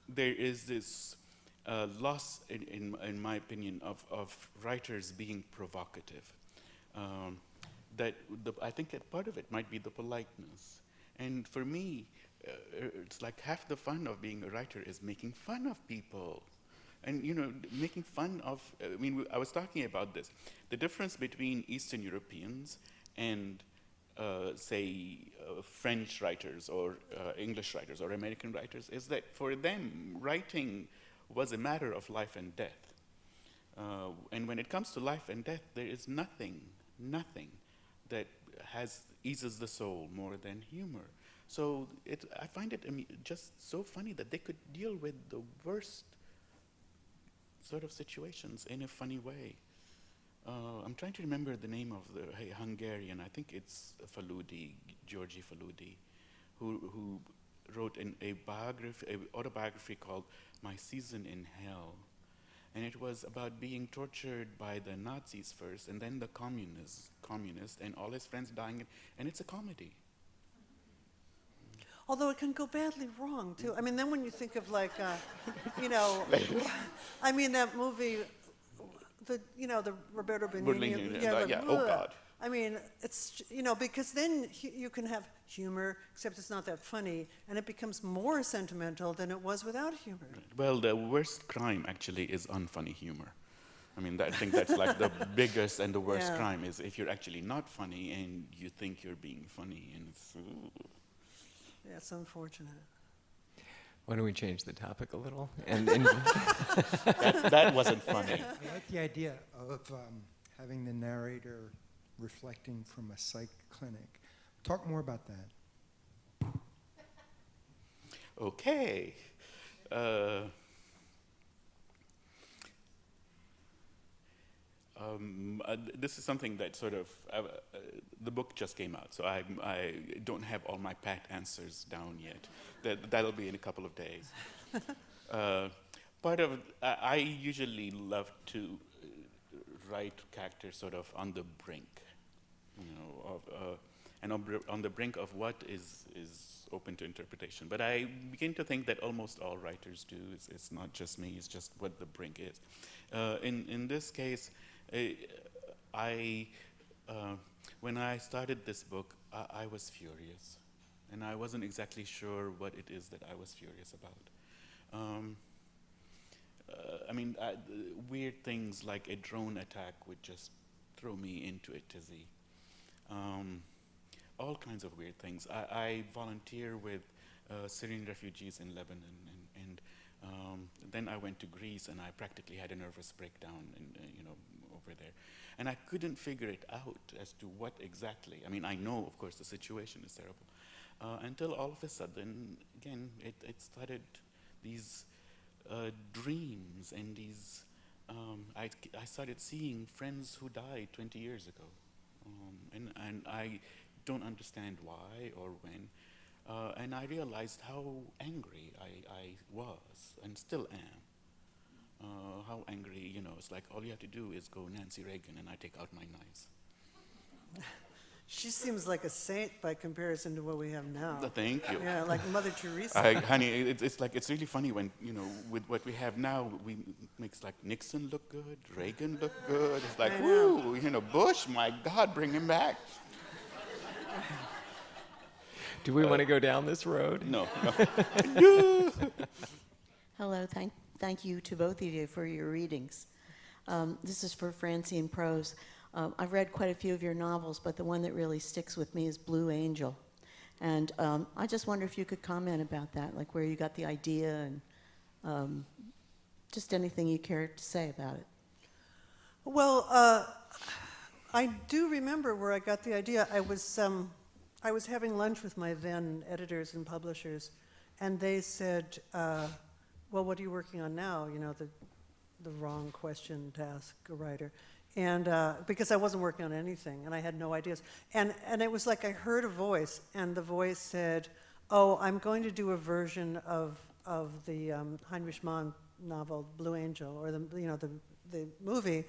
there is this loss, in my opinion, of writers being provocative. I think that part of it might be the politeness. And for me, it's like half the fun of being a writer is making fun of people. And, you know, making fun of, I was talking about this. The difference between Eastern Europeans and, say, French writers or English writers or American writers is that for them, writing was a matter of life and death. And when it comes to life and death, there is nothing that eases the soul more than humor. So I find it just so funny that they could deal with the worst sort of situations in a funny way. I'm trying to remember the name of the Hungarian. I think it's Faludi, Georgi Faludi, who wrote an autobiography called My Season in Hell. And it was about being tortured by the Nazis first, and then the communists, and all his friends dying. And it's a comedy. Although it can go badly wrong, too. I mean, then when you think of, like, you know, I mean, that movie, the Roberto Benigni. Oh, God. I mean, it's, you know, because then you can have humor, except it's not that funny, and it becomes more sentimental than it was without humor. Well, the worst crime, actually, is unfunny humor. I mean, I think that's like the biggest and the worst crime is if you're actually not funny and you think you're being funny, and it's... Yeah, it's unfortunate. Why don't we change the topic a little? That wasn't funny. I like the idea of having the narrator reflecting from a psych clinic. Talk more about that. Okay. This is something that sort of, the book just came out, so I don't have all my pat answers down yet. That'll be in a couple of days. I usually love to write characters sort of on the brink, on the brink of what is open to interpretation. But I begin to think that almost all writers do. It's not just me, it's just what the brink is. In this case, when I started this book, I was furious. And I wasn't exactly sure what it is that I was furious about. Weird things like a drone attack would just throw me into a tizzy. All kinds of weird things. I volunteer with Syrian refugees in Lebanon, and then I went to Greece, and I practically had a nervous breakdown, over there. And I couldn't figure it out as to what exactly. I know, of course, the situation is terrible. Until all of a sudden, again, it started these dreams and these. I started seeing friends who died 20 years ago, and I don't understand why or when. And I realized how angry I was and still am. How angry, it's like all you have to do is go Nancy Reagan and I take out my knives. She seems like a saint by comparison to what we have now. Thank you. Yeah, like Mother Teresa. Honey, it's really funny when, with what we have now, we makes like Nixon look good, Reagan look good. It's like, whoo, Bush, my God, bring him back. Do we want to go down this road? No. Hello, thank you to both of you for your readings. This is for Francine Prose. I've read quite a few of your novels, but the one that really sticks with me is Blue Angel. And I just wonder if you could comment about that, like where you got the idea and just anything you care to say about it. Well, I do remember where I got the idea. I was having lunch with my then editors and publishers, and they said, well, what are you working on now? The wrong question to ask a writer. And because I wasn't working on anything, and I had no ideas. And it was like I heard a voice, and the voice said, oh, I'm going to do a version of the Heinrich Mann novel, Blue Angel, or the movie,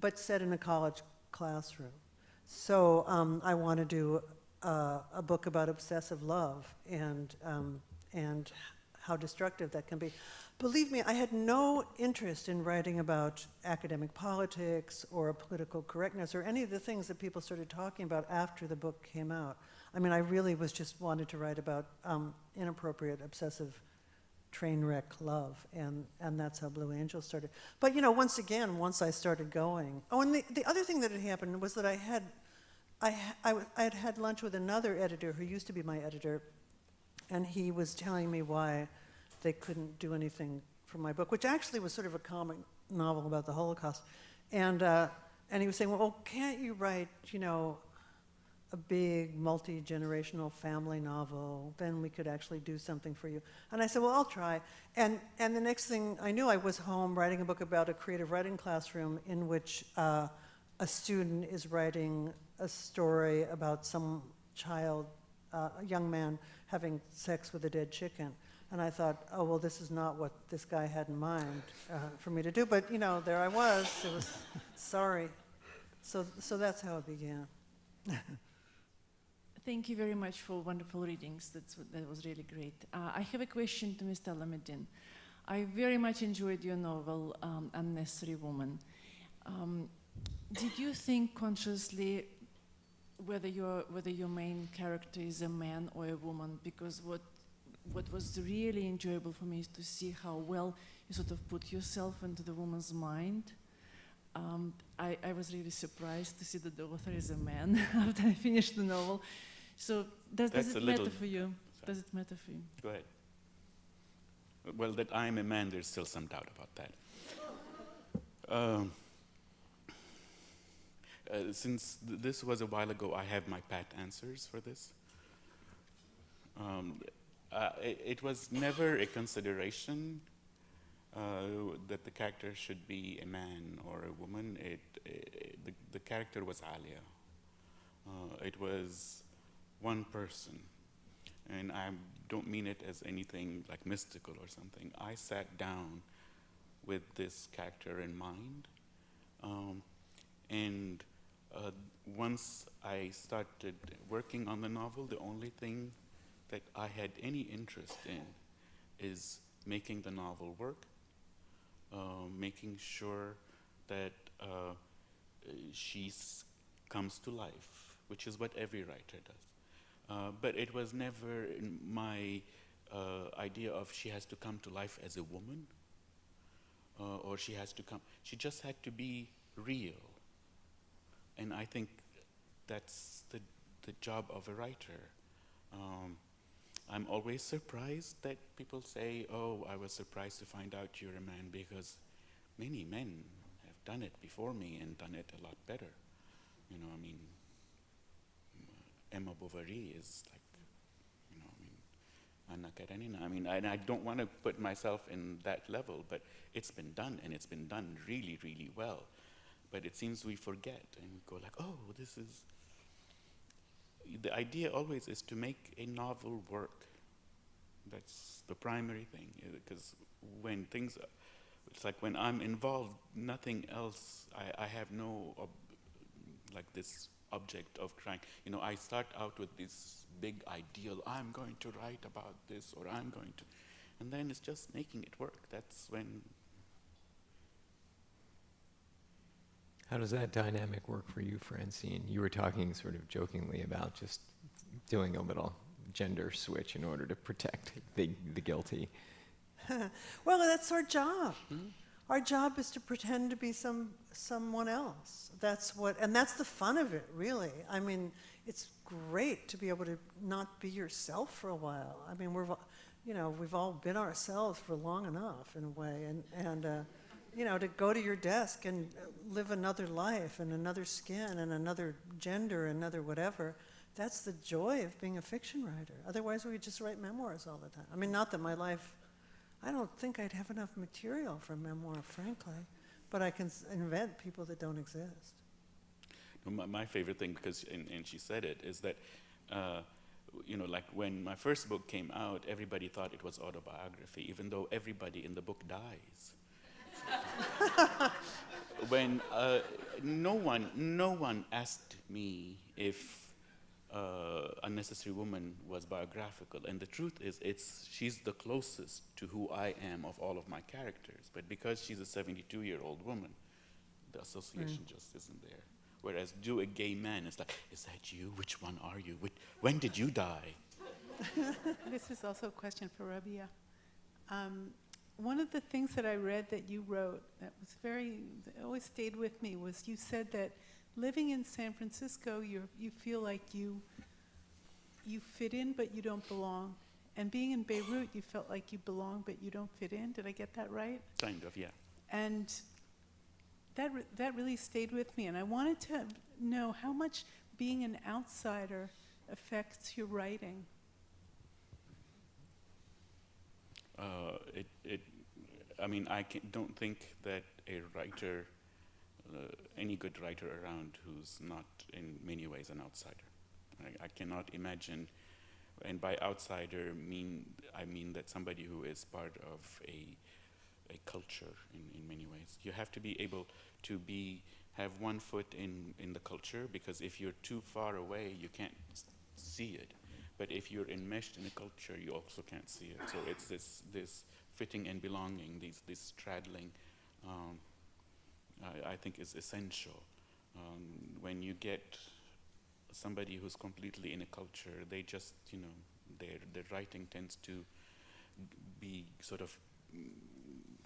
but set in a college classroom. So I want to do a book about obsessive love and how destructive that can be. Believe me, I had no interest in writing about academic politics or political correctness or any of the things that people started talking about after the book came out. I really was just wanted to write about inappropriate, obsessive, train wreck love, and that's how Blue Angel started. But once I started going. Oh, and the other thing that had happened was that I had lunch with another editor who used to be my editor, and he was telling me why they couldn't do anything for my book, which actually was sort of a comic novel about the Holocaust. And he was saying, well, can't you write, a big multi-generational family novel? Then we could actually do something for you. And I said, well, I'll try. And the next thing I knew, I was home writing a book about a creative writing classroom in which a student is writing a story about some child, a young man, having sex with a dead chicken. And I thought, oh, well, this is not what this guy had in mind for me to do. But, there I was. It was, sorry. So that's how it began. Thank you very much for wonderful readings. That was really great. I have a question to Mr. Alameddine. I very much enjoyed your novel, Unnecessary Woman. Did you think consciously whether your main character is a man or a woman? Because what was really enjoyable for me is to see how well you sort of put yourself into the woman's mind. I was really surprised to see that the author is a man after I finished the novel. So does it matter for you? Sorry. Does it matter for you? Go ahead. Well, that I'm a man, there's still some doubt about that. Since this was a while ago, I have my pat answers for this. It was never a consideration that the character should be a man or a woman. The character was Alia. It was one person. And I don't mean it as anything like mystical or something. I sat down with this character in mind. And once I started working on the novel, the only thing that I had any interest in is making the novel work, making sure that she comes to life, which is what every writer does. But it was never in my idea of she has to come to life as a woman, or she has to come. She just had to be real. And I think that's the job of a writer. I'm always surprised that people say, oh, I was surprised to find out you're a man, because many men have done it before me and done it a lot better. You know, I mean, Emma Bovary is like, you know, I mean, Anna Karenina. I mean, and I don't want to put myself in that level, but it's been done, and it's been done really, really well. But it seems we forget and we go like, oh, this is... The idea always is to make a novel work. That's the primary thing, because when things... It's like when I'm involved, nothing else, I have no, like this object of trying. You know, I start out with this big ideal, I'm going to write about this, or I'm going to... And then it's just making it work. That's when... How does that dynamic work for you, Francine? You were talking sort of jokingly about just doing a little gender switch in order to protect the guilty. Well, that's our job. Our job is to pretend to be someone else. That's the fun of it, really. I mean, it's great to be able to not be yourself for a while. I mean, we've all been ourselves for long enough, in a way, and you know, to go to your desk and live another life and another skin and another gender, another whatever. That's the joy of being a fiction writer. Otherwise, we would just write memoirs all the time. I mean, not that my life, I don't think I'd have enough material for a memoir, frankly, but I can invent people that don't exist. No, my favorite thing, because, and she said it, is that, you know, like when my first book came out, everybody thought it was autobiography, even though everybody in the book dies. When no one asked me if Unnecessary Woman was biographical, and the truth is, she's the closest to who I am of all of my characters. But because she's a 72-year-old woman, the association just isn't there. Whereas do a gay man, it's like, is that you? Which one are you? When did you die? This is also a question for Rabih. One of the things that I read that you wrote that always stayed with me was you said that living in San Francisco, you feel like you fit in, but you don't belong. And being in Beirut, you felt like you belong, but you don't fit in. Did I get that right? Kind of, yeah. And that really stayed with me. And I wanted to know how much being an outsider affects your writing. I mean, don't think that a writer, any good writer around who's not in many ways an outsider. I cannot imagine, and by outsider I mean that somebody who is part of a culture in many ways. You have to be able to have one foot in the culture, because if you're too far away, you can't see it. But if you're enmeshed in a culture, you also can't see it. So it's this fitting and belonging, this straddling, I think is essential. When you get somebody who's completely in a culture, they just, you know, their writing tends to be sort of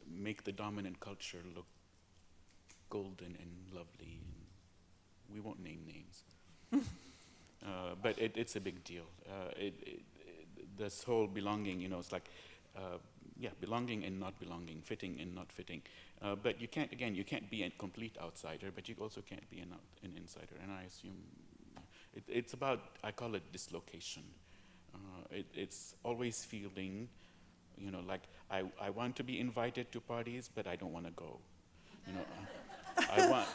make the dominant culture look golden and lovely. And we won't name names. But it's a big deal. This whole belonging, you know, it's like, belonging and not belonging, fitting and not fitting. But you can't be a complete outsider, but you also can't be an insider. And I assume it's about, I call it dislocation. It's always feeling, you know, like I want to be invited to parties, but I don't want to go. You know, I want.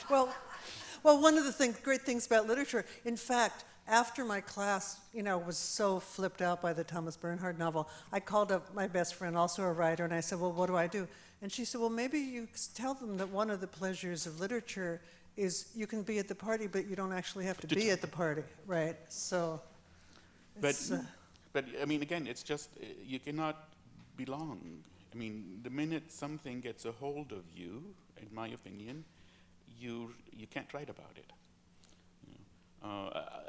Well, one of the great things about literature, in fact, after my class, was so flipped out by the Thomas Bernhard novel, I called up my best friend, also a writer, and I said, well, what do I do? And she said, well, maybe you tell them that one of the pleasures of literature is you can be at the party, but you don't actually have to be at the party, right? So, but I mean, again, it's just you cannot belong. I mean, the minute something gets a hold of you, in my opinion, you can't write about it.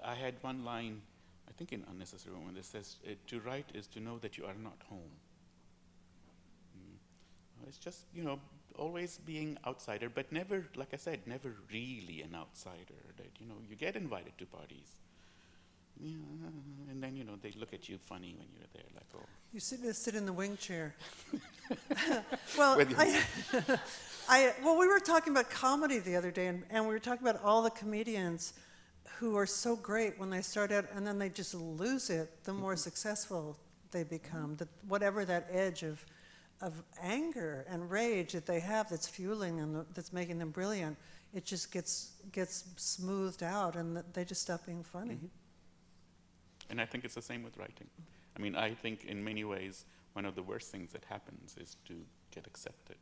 I had one line, I think in Unnecessary Woman, that says, to write is to know that you are not home. It's just, always being outsider, but never, like I said, never really an outsider. That, you get invited to parties. Yeah, and then, they look at you funny when you're there, like, oh. You sit in the wing chair. Well, we were talking about comedy the other day, and we were talking about all the comedians who are so great when they start out, and then they just lose it the more successful they become. Whatever that edge of anger and rage that they have that's fueling them, that's making them brilliant, it just gets smoothed out, and they just stop being funny. Mm-hmm. And I think it's the same with writing. I mean, I think in many ways, one of the worst things that happens is to get accepted.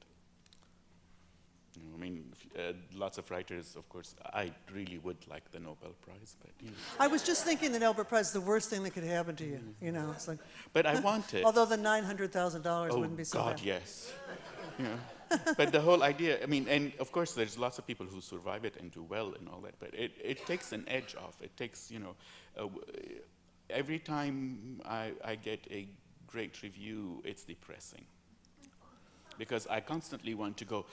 I mean, lots of writers, of course, I really would like the Nobel Prize, but I was just thinking the Nobel Prize is the worst thing that could happen to you, It's like, but I want it. Although the $900,000 wouldn't be so God, bad. yes. But the whole idea, I mean, and of course there's lots of people who survive it and do well and all that, but it takes an edge off. It takes, every time I get a great review, it's depressing. Because I constantly want to go.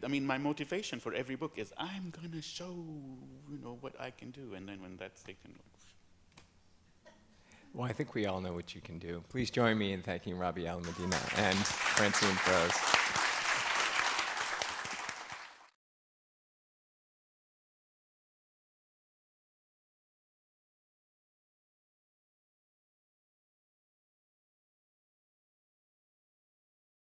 I mean, my motivation for every book is I'm going to show, what I can do. And then when that's taken. Well, I think we all know what you can do. Please join me in thanking Rabih Alameddine and Francine Prose.